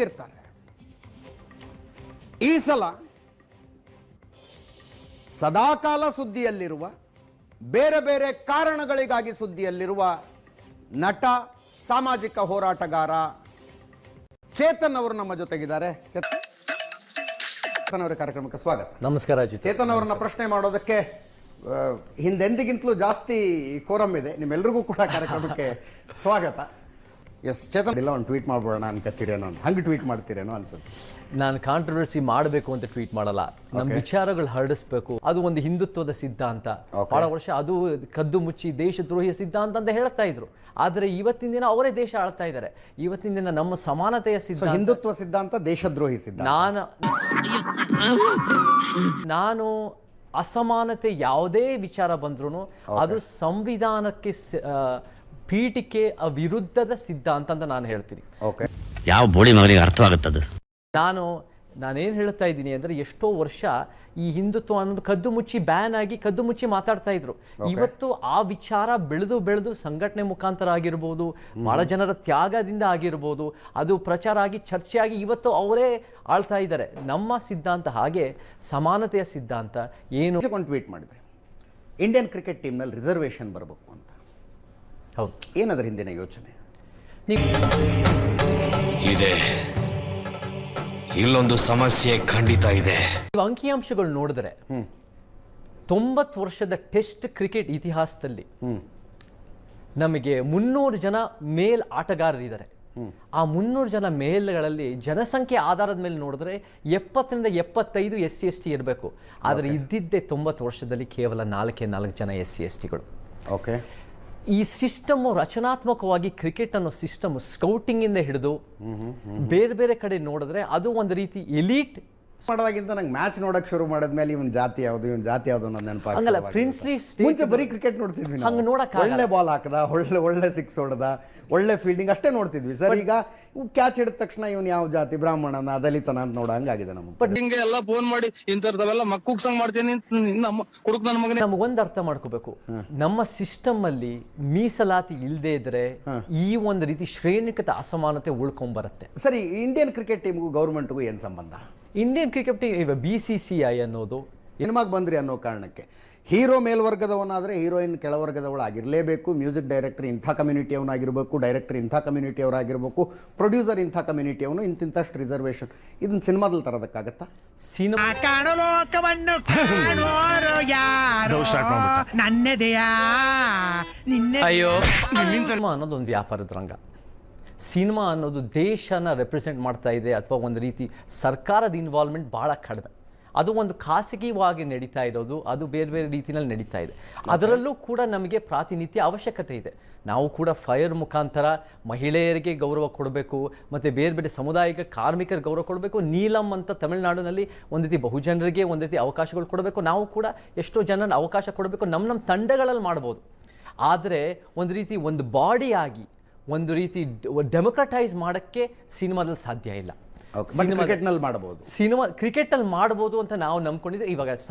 ಇರ್ತಾರೆ. ಈ ಸಲ ಸದಾಕಾಲ ಸುದ್ದಿಯಲ್ಲಿರುವ, ಬೇರೆ ಬೇರೆ ಕಾರಣಗಳಿಗಾಗಿ ಸುದ್ದಿಯಲ್ಲಿರುವ ನಟ, ಸಾಮಾಜಿಕ ಹೋರಾಟಗಾರ ಚೇತನ್ ಅವರು ನಮ್ಮ ಜೊತೆಗಿದ್ದಾರೆ. ಚೇತನ್ ಅವರ ಕಾರ್ಯಕ್ರಮಕ್ಕೆ ಸ್ವಾಗತ. ನಮಸ್ಕಾರ. ಚೇತನ್ ಅವರನ್ನ ಪ್ರಶ್ನೆ ಮಾಡೋದಕ್ಕೆ ಹಿಂದೆಂದಿಗಿಂತಲೂ ಜಾಸ್ತಿ ಕೋರಮ್ ಇದೆ. ನಿಮ್ಮೆಲ್ಲರಿಗೂ ಕೂಡ ಕಾರ್ಯಕ್ರಮಕ್ಕೆ ಸ್ವಾಗತ. ಎಸ್ ಚೇತನ್, ಇಲ್ಲ ಒಂದು ಟ್ವೀಟ್ ಮಾಡ್ಬೋಣ ಅನ್ಕತ್ತೀರೇನೋ, ಹಂಗೆ ಟ್ವೀಟ್ ಮಾಡ್ತೀರೇನೋ ಅನ್ಸುತ್ತೆ. ನಾನು ಕಾಂಟ್ರವರ್ಸಿ ಮಾಡಬೇಕು ಅಂತ ಟ್ವೀಟ್ ಮಾಡಲ್ಲ. ನಮ್ಮ ವಿಚಾರಗಳು ಹರಡಿಸ್ಬೇಕು. ಅದು ಒಂದು ಹಿಂದುತ್ವದ ಸಿದ್ಧಾಂತ. ಬಹಳ ವರ್ಷ ಅದು ಕದ್ದು ಮುಚ್ಚಿ ದೇಶದ್ರೋಹಿಯ ಸಿದ್ಧಾಂತ ಅಂತ ಹೇಳ್ತಾ ಇದ್ರು. ಆದರೆ ಇವತ್ತಿನ ದಿನ ಅವರೇ ದೇಶ ಆಳ್ತಾ ಇದ್ದಾರೆ. ಇವತ್ತಿನ ದಿನ ನಮ್ಮ ಸಮಾನತೆಯ ಸಿದ್ಧಾಂತ, ಹಿಂದುತ್ವ ಸಿದ್ಧಾಂತ ದೇಶದ್ರೋಹಿ ಸಿದ್ಧಾಂತ. ನಾನು ಅಸಮಾನತೆ ಯಾವುದೇ ವಿಚಾರ ಬಂದ್ರೂ ಅದು ಸಂವಿಧಾನಕ್ಕೆ ಪೀಠಿಕೆ ವಿರುದ್ಧದ ಸಿದ್ಧಾಂತ ಅಂತ ನಾನು ಹೇಳ್ತೀನಿ. ಯಾವ ಬೋಳಿ ಮಗನಿಗೆ ಅರ್ಥವಾಗುತ್ತದೆ. ನಾನೇನು ಹೇಳ್ತಾ ಇದ್ದೀನಿ ಅಂದರೆ, ಎಷ್ಟೋ ವರ್ಷ ಈ ಹಿಂದುತ್ವ ಅನ್ನೋದು ಕದ್ದು ಮುಚ್ಚಿ ಬ್ಯಾನ್ ಆಗಿ ಕದ್ದು ಮುಚ್ಚಿ ಮಾತಾಡ್ತಾ ಇದ್ರು. ಇವತ್ತು ಆ ವಿಚಾರ ಬೆಳೆದು ಸಂಘಟನೆ ಮುಖಾಂತರ ಆಗಿರ್ಬೋದು, ಬಹಳ ಜನರ ತ್ಯಾಗದಿಂದ ಆಗಿರ್ಬೋದು, ಅದು ಪ್ರಚಾರ ಆಗಿ ಚರ್ಚೆ ಆಗಿ ಇವತ್ತು ಅವರೇ ಆಳ್ತಾ ಇದ್ದಾರೆ. ನಮ್ಮ ಸಿದ್ಧಾಂತ ಹಾಗೆ ಸಮಾನತೆಯ ಸಿದ್ಧಾಂತ ಏನು. ಟ್ವೀಟ್ ಮಾಡಿದ್ರೆ ಇಂಡಿಯನ್ ಕ್ರಿಕೆಟ್ ಟೀಮ್ನಲ್ಲಿ ರಿಸರ್ವೇಷನ್ ಬರಬೇಕು ಅಂತ. ಹೌದು, ಏನದರ ಹಿಂದಿನ ಯೋಚನೆ ಇದೆ? ಇಲ್ಲೊಂದು ಸಮಸ್ಯೆ ಖಂಡಿತ ಇದೆ. ಅಂಕಿಅಂಶಗಳು ನೋಡಿದ್ರೆ 90 ವರ್ಷದ ಟೆಸ್ಟ್ ಕ್ರಿಕೆಟ್ ಇತಿಹಾಸದಲ್ಲಿ ನಮಗೆ 300 ಜನ ಮೇಲ್ ಆಟಗಾರರಿದ್ದಾರೆ. ಆ 300 ಜನ ಮೇಲ್ಗಳಲ್ಲಿ ಜನಸಂಖ್ಯೆ ಆಧಾರದ ಮೇಲೆ ನೋಡಿದ್ರೆ 70ರಿಂದ 75 SC/ST ಇರಬೇಕು. ಆದರೆ ಇದ್ದಿದ್ದೇ 90 ವರ್ಷದಲ್ಲಿ ಕೇವಲ 4 ಜನ SC/STಗಳು. ಓಕೆ, ಈ ಸಿಸ್ಟಮು ರಚನಾತ್ಮಕವಾಗಿ ಕ್ರಿಕೆಟ್ ಅನ್ನೋ ಸಿಸ್ಟಮ್ ಸ್ಕೌಟಿಂಗ್ ಇಂದ ಹಿಡಿದು ಬೇರೆ ಬೇರೆ ಕಡೆ ನೋಡಿದ್ರೆ ಅದು ಒಂದು ರೀತಿ ಎಲೀಟ್ ಮಾಡೋದಾಗಿಂತ ನಂಗೆ ಮ್ಯಾಚ್ ನೋಡಕ್ ಶುರು ಮಾಡಿದ್ಮೇಲೆ ಇವನ್ ಜಾತಿ ಯಾವ್ದು ಅನ್ನೋ ನೆನಪು ಹಂಗಲ್ಲ. ಪ್ರಿನ್ಸ್ಲಿ ಮುಂಚೆ ಬರೀ ಕ್ರಿಕೆಟ್ ನೋಡ್ತಿದ್ವಿ, ಹಂಗೆ ನೋಡಕ್ ಒಳ್ಳೆ ಬಾಲ್ ಹಾಕದ, ಒಳ್ಳೆ ಸಿಕ್ಸ್ ಹೊಡೆದ, ಒಳ್ಳೆ ಫೀಲ್ಡಿಂಗ್ ಅಷ್ಟೇ ನೋಡ್ತಿದ್ವಿ. ಸರ್ ಈಗ ಕ್ಯಾಚ್ ಹಿಡಿದ ತಕ್ಷಣ ಇವನ್ ಯಾವ ಜಾತಿ, ಬ್ರಾಹ್ಮಣನ, ದಲಿತನ ಅಂತ ನೋಡ ಹಂಗಾಗಿದೆ ನಮ್ಗೆ. ಬಟ್ ಹಿಂಗೆ ಎಲ್ಲ ಫೋನ್ ಮಾಡಿ ಇಂಥದ್ದೆಲ್ಲ ಮಕ್ಕಳು ಸಂಗ್ ಮಾಡ್ತೀನಿ ಕುಡುಕ್ ನನ್ನ ಮಗನೇ. ನಮಗೊಂದು ಅರ್ಥ ಮಾಡ್ಕೋಬೇಕು, ನಮ್ಮ ಸಿಸ್ಟಮ್ ಅಲ್ಲಿ ಮೀಸಲಾತಿ ಇಲ್ಲದೆ ಇದ್ರೆ ಈ ಒಂದು ರೀತಿ ಶ್ರೇಣಿಕತ ಅಸಮಾನತೆ ಉಳ್ಕೊಂಡ್ಬರುತ್ತೆ. ಸರಿ, ಇಂಡಿಯನ್ ಕ್ರಿಕೆಟ್ ಟೀಮ್ಗೂ ಗೌರ್ಮೆಂಟ್ಗೂ ಏನ್ ಸಂಬಂಧ? ಇಂಡಿಯನ್ ಕ್ರಿಕೆಟ್ ಟೀಮ್ BCCI ಅನ್ನೋದು ಸಿನಿಮಾಗೆ ಬಂದ್ರಿ ಅನ್ನೋ ಕಾರಣಕ್ಕೆ ಹೀರೋ ಮೇಲ್ವರ್ಗದವನಾದರೆ ಹೀರೋಯಿನ್ ಕೆಳವರ್ಗದವಳಾಗಿರಲೇಬೇಕು, ಮ್ಯೂಸಿಕ್ ಡೈರೆಕ್ಟರ್ ಇಂಥ ಕಮ್ಯುನಿಟಿಯವನಾಗಿರ್ಬೇಕು, ಡೈರೆಕ್ಟರ್ ಇಂಥ ಕಮ್ಯುನಿಟಿಯವರಾಗಿರ್ಬೇಕು, ಪ್ರೊಡ್ಯೂಸರ್ ಇಂಥ ಕಮ್ಯುನಿಟಿಯವನು, ಇಂತಿಂತಷ್ಟು ರಿಸರ್ವೇಷನ್. ಇದನ್ನ ಸಿನಿಮಾದಲ್ಲಿ ತರೋದಕ್ಕಾಗತ್ತಾ? ಸಿನಿಮಾ ಅನ್ನೋದು ಒಂದು ವ್ಯಾಪಾರದ ರಂಗ. ಸಿನಿಮಾ ಅನ್ನೋದು ದೇಶನ ರೆಪ್ರೆಸೆಂಟ್ ಮಾಡ್ತಾ ಇದೆ, ಅಥವಾ ಒಂದು ರೀತಿ ಸರ್ಕಾರದ ಇನ್ವಾಲ್ವ್ಮೆಂಟ್ ಭಾಳ ಕಡಿಮೆ. ಅದು ಒಂದು ಖಾಸಗಿಯಾಗಿ ನಡೀತಾ ಇರೋದು, ಅದು ಬೇರೆ ಬೇರೆ ರೀತಿಯಲ್ಲಿ ನಡೀತಾ ಇದೆ. ಅದರಲ್ಲೂ ಕೂಡ ನಮಗೆ ಪ್ರಾತಿನಿಧ್ಯ ಅವಶ್ಯಕತೆ ಇದೆ. ನಾವು ಕೂಡ ಫೈರ್ ಮುಖಾಂತರ ಮಹಿಳೆಯರಿಗೆ ಗೌರವ ಕೊಡಬೇಕು, ಮತ್ತು ಬೇರೆ ಬೇರೆ ಸಮುದಾಯಿಕ ಕಾರ್ಮಿಕರಿಗೆ ಗೌರವ ಕೊಡಬೇಕು. ನೀಲಂ ಅಂತ ತಮಿಳುನಾಡಿನಲ್ಲಿ ಒಂದು ರೀತಿ ಬಹುಜನರಿಗೆ ಒಂದು ರೀತಿ ಅವಕಾಶಗಳು ಕೊಡಬೇಕು. ನಾವು ಕೂಡ ಎಷ್ಟೋ ಜನರ ಅವಕಾಶ ಕೊಡಬೇಕು, ನಮ್ಮ ತಂಡಗಳಲ್ಲಿ ಮಾಡ್ಬೋದು. ಆದರೆ ಒಂದು ರೀತಿ ಒಂದು ಬಾಡಿಯಾಗಿ ಒಂದು ರೀತಿ ಡೆಮೊಕ್ರಟೈಸ್ ಮಾಡೋಕ್ಕೆ ಸಿನಿಮಾದಲ್ಲಿ ಸಾಧ್ಯ ಇಲ್ಲ. ಕ್ರಿಕೆಟ್ನಲ್ಲಿ ಮಾಡಬಹುದು, ಕ್ರಿಕೆಟಲ್ಲಿ ಮಾಡ್ಬೋದು ಅಂತ ನಾವು ನಂಬ್ಕೊಂಡಿದ್ದೆ. ಇವಾಗ